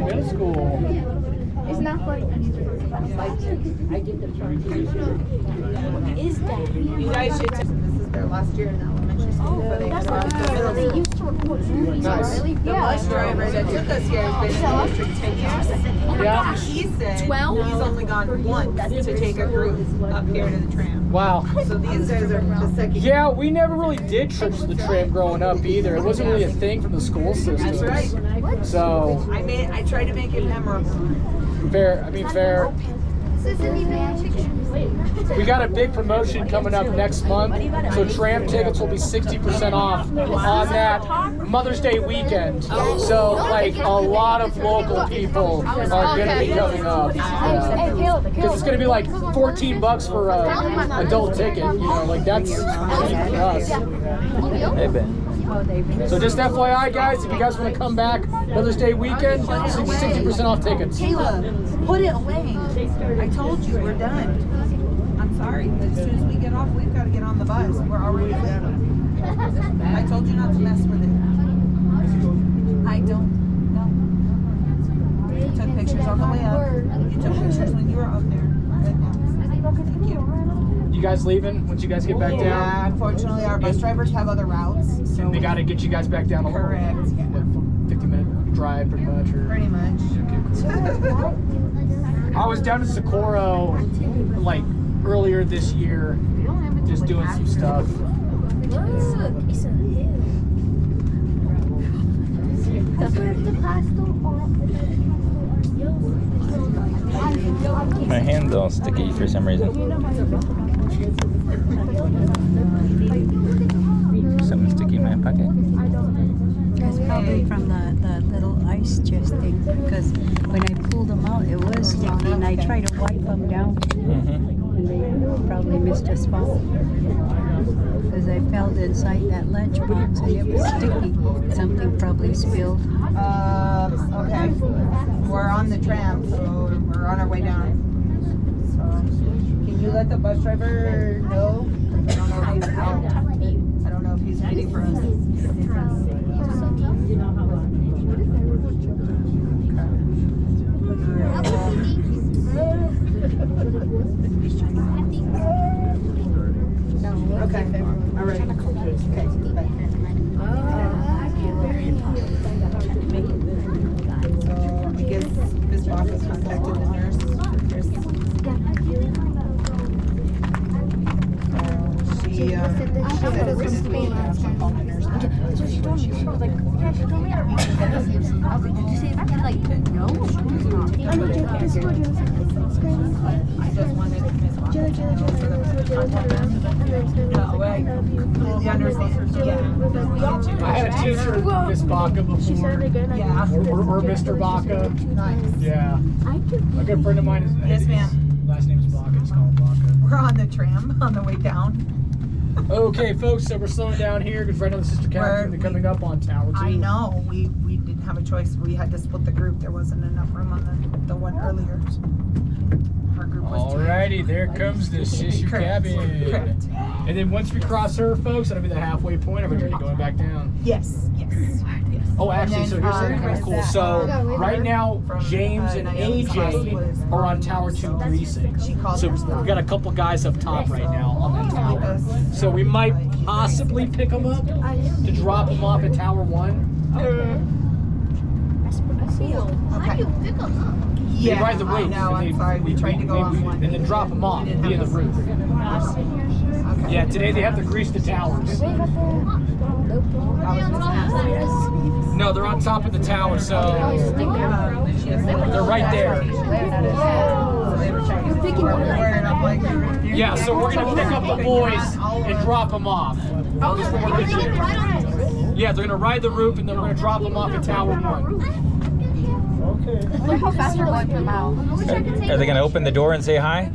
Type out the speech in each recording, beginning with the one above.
middle school. It's not like I did the chart. What is that? You guys should. This is their last year in elementary school. Oh, that's like they used to record movies. Nice. Really? The bus driver that took us here has been in the district 10 years. Yeah. He said 12? he's only gone once to take a group up here to the tram. Wow. So these guys are the second. Yeah, we never really did trips to the tram growing up either. It wasn't really a thing from the school systems. That's right. So I tried to make it memorable. fair. Fair. This isn't even a chicken. We got a big promotion coming up next month, so tram tickets will be 60% off on that Mother's Day weekend. So, like, a lot of local people are going to be coming up. Because it's going to be like $14 for an adult ticket. You know, like that's cheap for us. Hey, Ben. So just FYI, guys, if you guys want to come back Mother's Day weekend, 60% off tickets. Caleb, put it away. I told you we're done. I'm sorry, but as soon as we get off, we've got to get on the bus. We're already late. I told you not to mess with it. I don't know. You took pictures on the way up. You took pictures when you were up there. Thank you. You guys leaving once you guys get back down? Yeah, unfortunately, our bus drivers have other routes. So And they got to get you guys back down a correct. What, 50-minute drive pretty much? Or? Pretty much. I was down in Socorro like earlier this year, just doing some stuff. My hand's all sticky for some reason. Something sticky in my pocket. That's probably from the little ice chest thing, because when I pulled them out, it was sticky, and I tried to wipe them down, and they probably missed a spot. Because I felt inside that lunchbox, and it was sticky. Something probably spilled. Okay. We're on the tram, so we're on our way down. So, can you let the bus driver know? I don't know if he's out. I don't know if he's waiting for us. Okay. All right. Okay. Bye. So I guess Ms. Boss has contacted the nurse. She said it's going to be call the nurse. So she told me, she was like, yeah, she told me I was like, did you say that? Like, no. I just wanted Ms. Boss to completely understand. Yeah. I had a teacher, Miss Baca, before. Yeah. Or Mr. Baca. Nice. Yeah. A good friend of mine is. Yes, ma'am. His last name is Baca. Just call him Baca. We're on the tram on the way down. Okay, folks. So we're slowing down here. Good friend of the sister captain coming up on Tower 2. I know. We didn't have a choice. We had to split the group. There wasn't enough room on the one earlier. Our group was Alrighty, there comes the sister cabin. Correct. And then once we cross her, folks, that'll be the halfway point. I'm going to going back down. Yes. Oh, actually, so here's something kind of cool. So right now, James and AJ are on Tower 2 Greasing. So we've got a couple guys up top right now on that tower. So we might possibly pick them up to drop them off at Tower 1. How do you pick them up? They ride the wave. No, I'm sorry. We tried to go on one. And then drop them off via the roof. Okay. Yeah, today they have to grease the towers. No, they're on top of the tower, so they're right there. Yeah, so we're gonna pick up the boys and drop them off. Yeah, they're gonna ride the roof and then we're gonna drop them off at Tower 1. Okay. How fast are going from now? Are they going to open the door and say hi?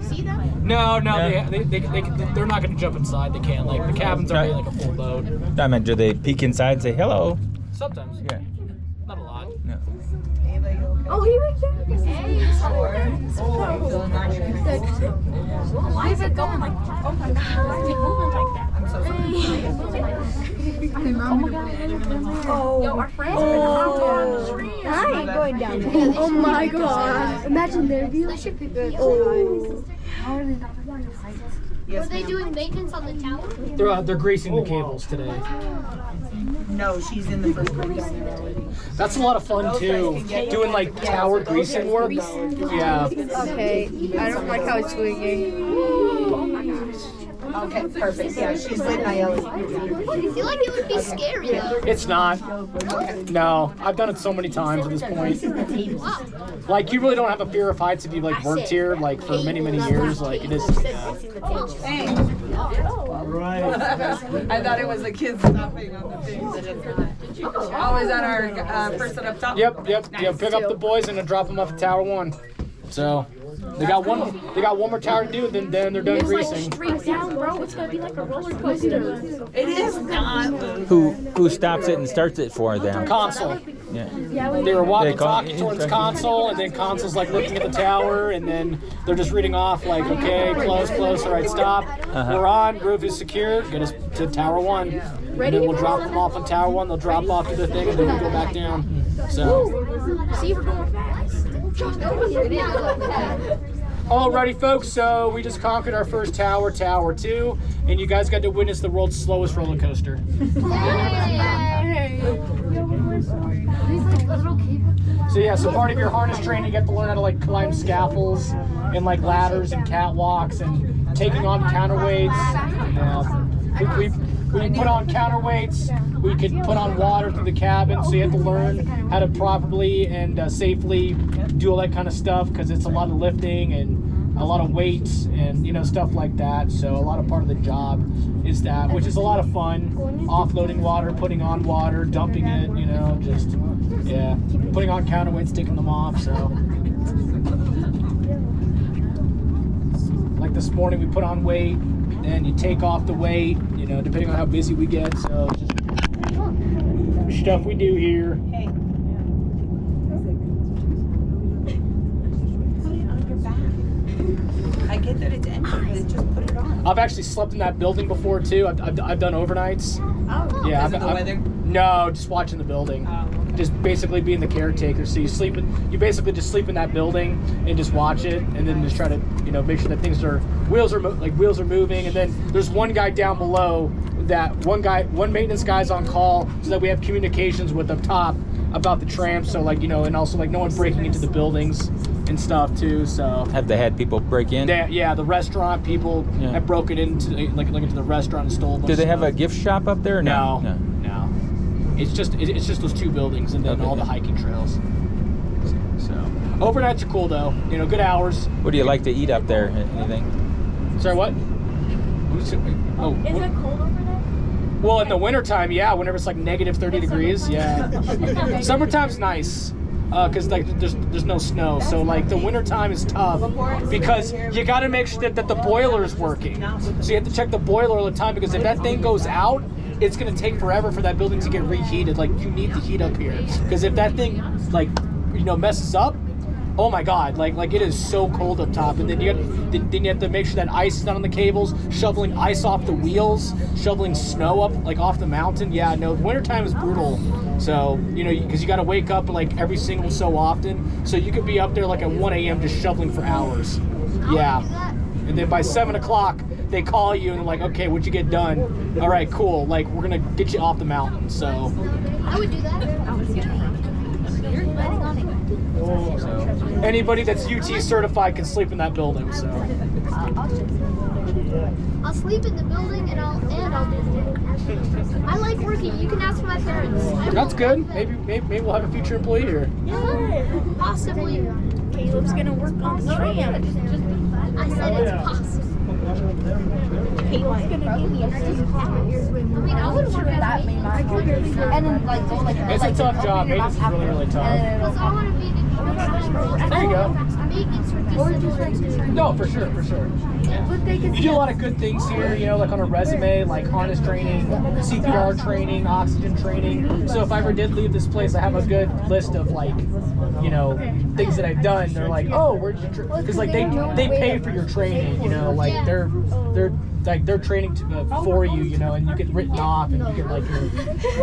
No, Yeah. they're not gonna jump inside. They can't. Like the cabin's already like a full boat. I mean, do they peek inside and say hello? Sometimes. Yeah. Not a lot. No. Oh, he right there. Why is it going like that? Oh my god, why is it moving like that? Oh my god. Yo, our friends are gonna hop on the tree. Nice. ain't going down there. Oh my god. Imagine their view. That should be good. Oh. Yes, Were they ma'am. doing maintenance on the tower? They're greasing the cables today. No, she's in the first group. That's a lot of fun too. Doing like tower greasing work. Yeah. Okay, I don't like how it's swinging. Okay, perfect. Yeah, she's with Nayeli. I feel like it would be scary though. It's not. No, I've done it so many times at this point. Like you really don't have a fear of heights if you've like worked here like for many years. Like it is. Thanks. I thought it was the kids stopping on the thing, but it's not. Oh, is that our person up top? Yep. Pick up the boys and then drop them off at Tower 1. So they got one more tower to do, and then they're done greasing. Straight down, bro. It's gonna be like a roller coaster. It is not. Who stops it and starts it for them? Console. Yeah. They were walking, They call- talking towards console, and then console's like looking at the tower, and then they're just reading off like, okay, close, all right, stop. We're on, roof is secure, get us to Tower 1. And then we'll drop them off on Tower 1, they'll drop off to the thing, and then we'll go back down. So, See, we're going fast. alrighty folks, so we just conquered our first tower, Tower 2, and you guys got to witness the world's slowest roller coaster. So yeah, so part of your harness training, you get to learn how to like climb scaffolds and like ladders and catwalks and taking on counterweights. We put on counterweights. We could put on water through the cabin, so you have to learn how to properly and safely do all that kind of stuff because it's a lot of lifting and a lot of weights and stuff like that. So a lot of part of the job is that, which is a lot of fun. Offloading water, putting on water, dumping it, just putting on counterweights, taking them off. So like this morning we put on weight, then you take off the weight, depending on how busy we get. So just stuff we do here. Hey. Put it on your back. I get that it's empty, but just put it on. I've actually slept in that building before too. I've done overnights. Oh, Yeah, because of the weather? No, just watching the building. Oh. Just basically being the caretaker. So you basically just sleep in that building and just watch it, and then just try to make sure that wheels are moving. And then there's one guy down below that one maintenance guy's on call so that we have communications with up top about the tram. So and also no one breaking into the buildings and stuff too. So Have they had people break in? the restaurant people have broken into into the restaurant and stole. Do they have a gift shop up there? Or No. It's just those two buildings and then Okay. all the hiking trails. So overnights are cool though. Good hours. What do you like to eat up there? Anything? Sorry, what? Is it cold over there? Well, in the wintertime, yeah. Whenever it's like negative 30 degrees, yeah. Summertime's nice. Because there's no snow, so the wintertime is tough because you got to make sure that the boiler is working. So you have to check the boiler all the time because if that thing goes out, it's gonna take forever for that building to get reheated. You need the heat up here because if that thing messes up, oh my god, it is so cold up top. And then you have to make sure that ice is not on the cables, shoveling ice off the wheels, shoveling snow up off the mountain. Yeah, no, wintertime is brutal. So because you got to wake up every single so often, so you could be up there at 1 a.m. just shoveling for hours. Yeah, and then by 7 o'clock they call you and they're like, okay, what'd you get done? All right, cool. We're gonna get you off the mountain. So I would do that. You're betting on it. anybody that's UT certified can sleep in that building. So I'll sleep in the building and I'll do it. I like working. You can ask my parents. that's good. Maybe we'll have a future employee here. Possibly. Caleb's gonna work on the tram. I said it's possible. Caleb's gonna give me a I mean, I would work at a maintenance. and then It's a tough job. Maintenance is really tough. Because I want to be the There you go. maintenance workers. No, for sure, for sure. You do a lot of good things here, you know, like on a resume, like harness training, CPR training, oxygen training. So if I ever did leave this place, I have a good list of like, you know, things that I've done. They're like, oh, where'd you? Because like they pay for your training, you know, like they're training for you, you know, and you get written off, and you get like you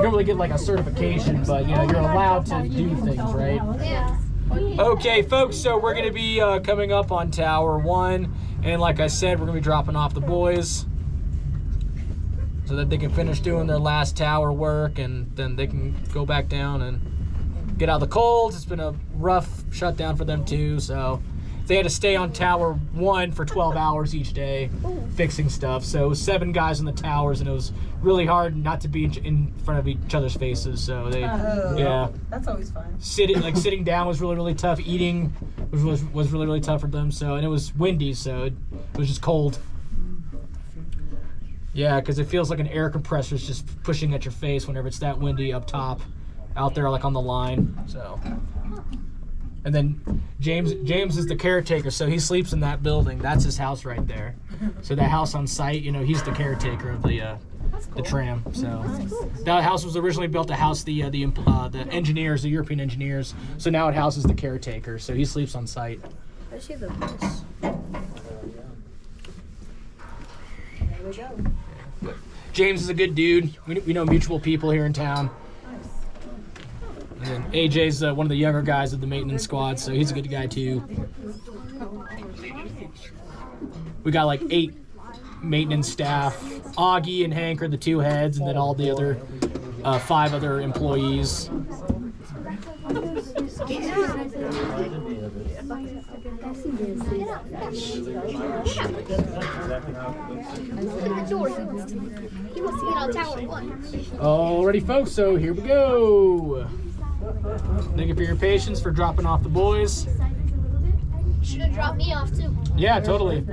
don't really get like a certification, but you know you're allowed to do things, right? Yeah. Okay, folks, so we're going to be coming up on Tower 1, and like I said, we're going to be dropping off the boys so that they can finish doing their last tower work, and then they can go back down and get out of the cold. It's been a rough shutdown for them too, so they had to stay on Tower 1 for 12 hours each day fixing stuff. So it was 7 guys on the towers, and it was really hard not to be in front of each other's faces. So they, yeah. That's always fun. Sitting down was really tough. Eating was really tough for them. So, and it was windy, so it was just cold. Yeah, because it feels like an air compressor is just pushing at your face whenever it's that windy up top, out there like on the line. So. And then James is the caretaker, so he sleeps in that building. That's his house right there. So that house on site, you know, he's the caretaker of the tram. So that house was originally built to house the engineers, the European engineers. So now it houses the caretaker. So he sleeps on site. I see the bus. There we go. James is a good dude. We know mutual people here in town. And then AJ's one of the younger guys of the maintenance squad, so he's a good guy too. We got like 8 maintenance staff. Augie and Hank are the 2 heads, and then all the other 5 other employees. He wants to get on Tower 1. Alrighty, folks, so here we go. Thank you for your patience for dropping off the boys. Should have dropped me off too. Yeah, totally.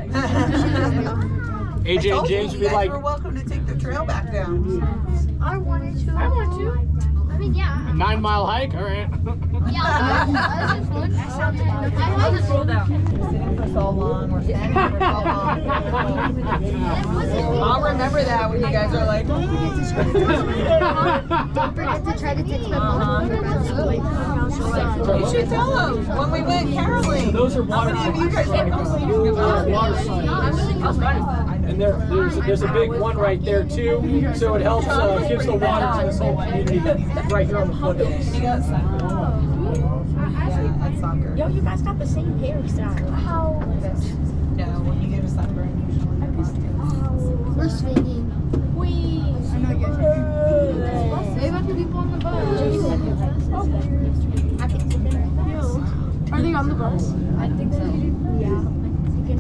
AJ and James would be like, You're welcome to take the trail back down. I wanted to. I want to. I mean, yeah. a 9-mile hike, all right. Yeah, that was fun. I just rolled out. Sitting for so long, we're standing for so long. I'll remember that when you guys are like, Don't forget to try to text my mom. you should tell them when we went caroling. Those are How water many of you guys are complaining about water signs. And there's a big one right there too, so it helps gives the water to this whole community right here on the foothills. You got at soccer. Yo, you guys got the same hairstyle. How? No, when you get a sunburn, usually. We're swinging. Wee. They have other people on the bus. Are they on the bus? I think so. Yeah. They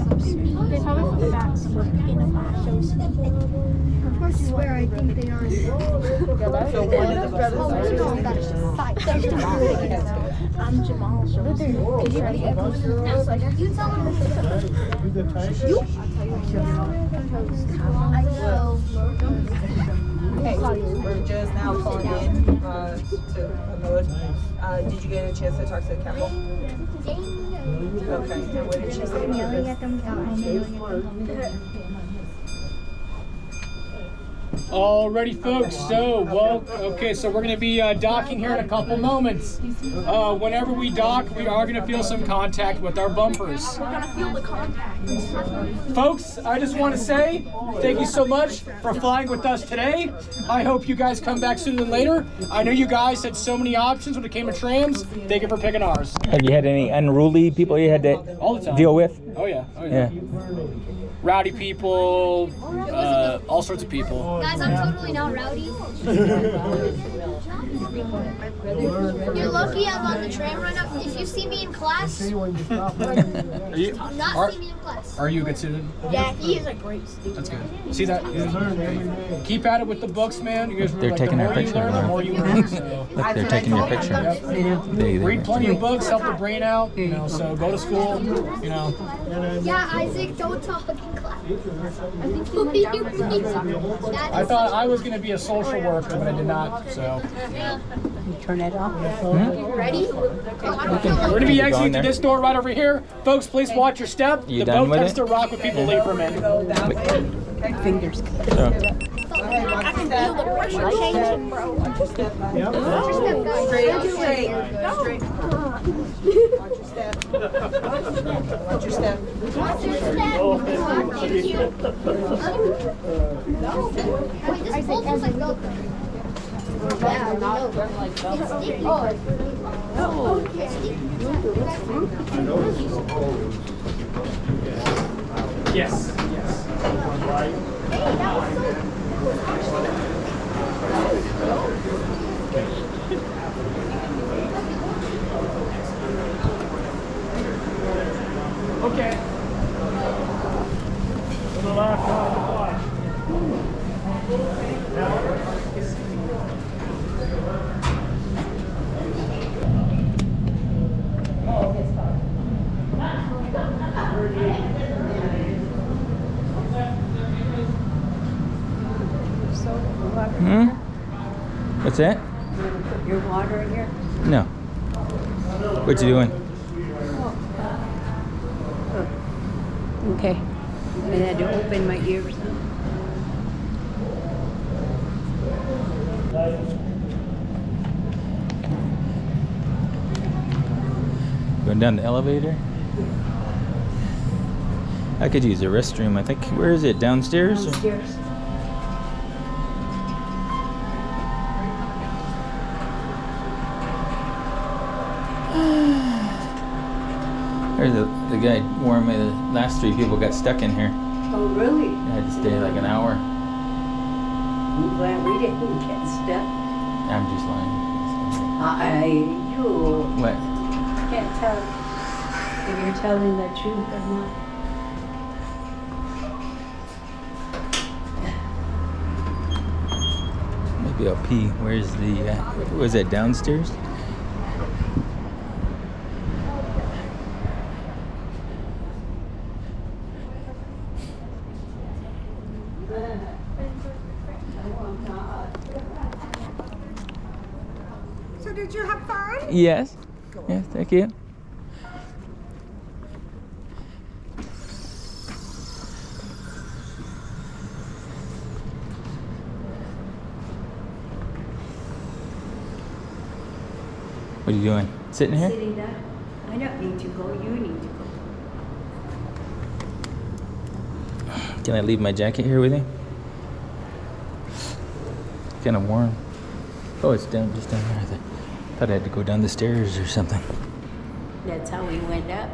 probably put the back somewhere in the flash shows. I swear I think they are. So one of the buses I'm Jamal. So You tell them. I know. Okay, we're just now pulling in to Hamud. Did you get a chance to talk to the couple? Okay, and what did she say about this? Alrighty, folks. So, so we're going to be docking here in a couple moments. Whenever we dock, we are going to feel some contact with our bumpers. we're gonna feel the contact. Folks, I just want to say thank you so much for flying with us today. I hope you guys come back sooner than later. I know you guys had so many options when it came to trams. Thank you for picking ours. Have you had any unruly people you had to All the time. deal with? Oh yeah. Yeah. Rowdy people, all sorts of people. Guys, I'm totally not rowdy. You're lucky I'm on the tram right now. If you see me in class, Are you, not are, see me in class. are you a good student? Yeah, he is a great student. That's good. See that? Keep at it with the books, man. You guys They're like, taking the our more you picture, learn, the Lauren. more you learn. So. Look, they're taking your picture. Read plenty of books, help the brain out. You know, so go to school. You know. Yeah, Isaac, don't talk in class. I thought I was going to be a social worker, but I did not. So. Yeah. You turn it off. Ready? We're gonna be exiting through this door right over here. Folks, please watch your step. You The done boat with tends it? to rock when people leave from it. Fingers. So, I can feel the pressure changing, bro. Watch your step, guys. Straight. Watch your step. Watch your step. Watch your step. Wait, this bolt looks like Velcro. Yeah, no. It's sticky. Oh, it's sticky. Yes. Hey, that was so Okay. what's that? Put your water in here. No. What you doing? Okay. I had to open my ears. Going down the elevator? I could use the restroom. I think. Where is it? Downstairs? or- Downstairs. There's the guy warned me the last 3 people got stuck in here. Oh, really? I had to stay like an hour. I'm glad we didn't get stuck. I'm just lying. You What? can't tell if you're telling the truth or not. Maybe I'll pee. Where's the? Was that downstairs? So did you have fun? Yes. Yes. Thank you. What are you doing? Sitting here? Sitting down. I don't need to go. You need to go. Can I leave my jacket here with you? Kind of warm. Oh, it's down just down there. I thought I had to go down the stairs or something. That's how we went up.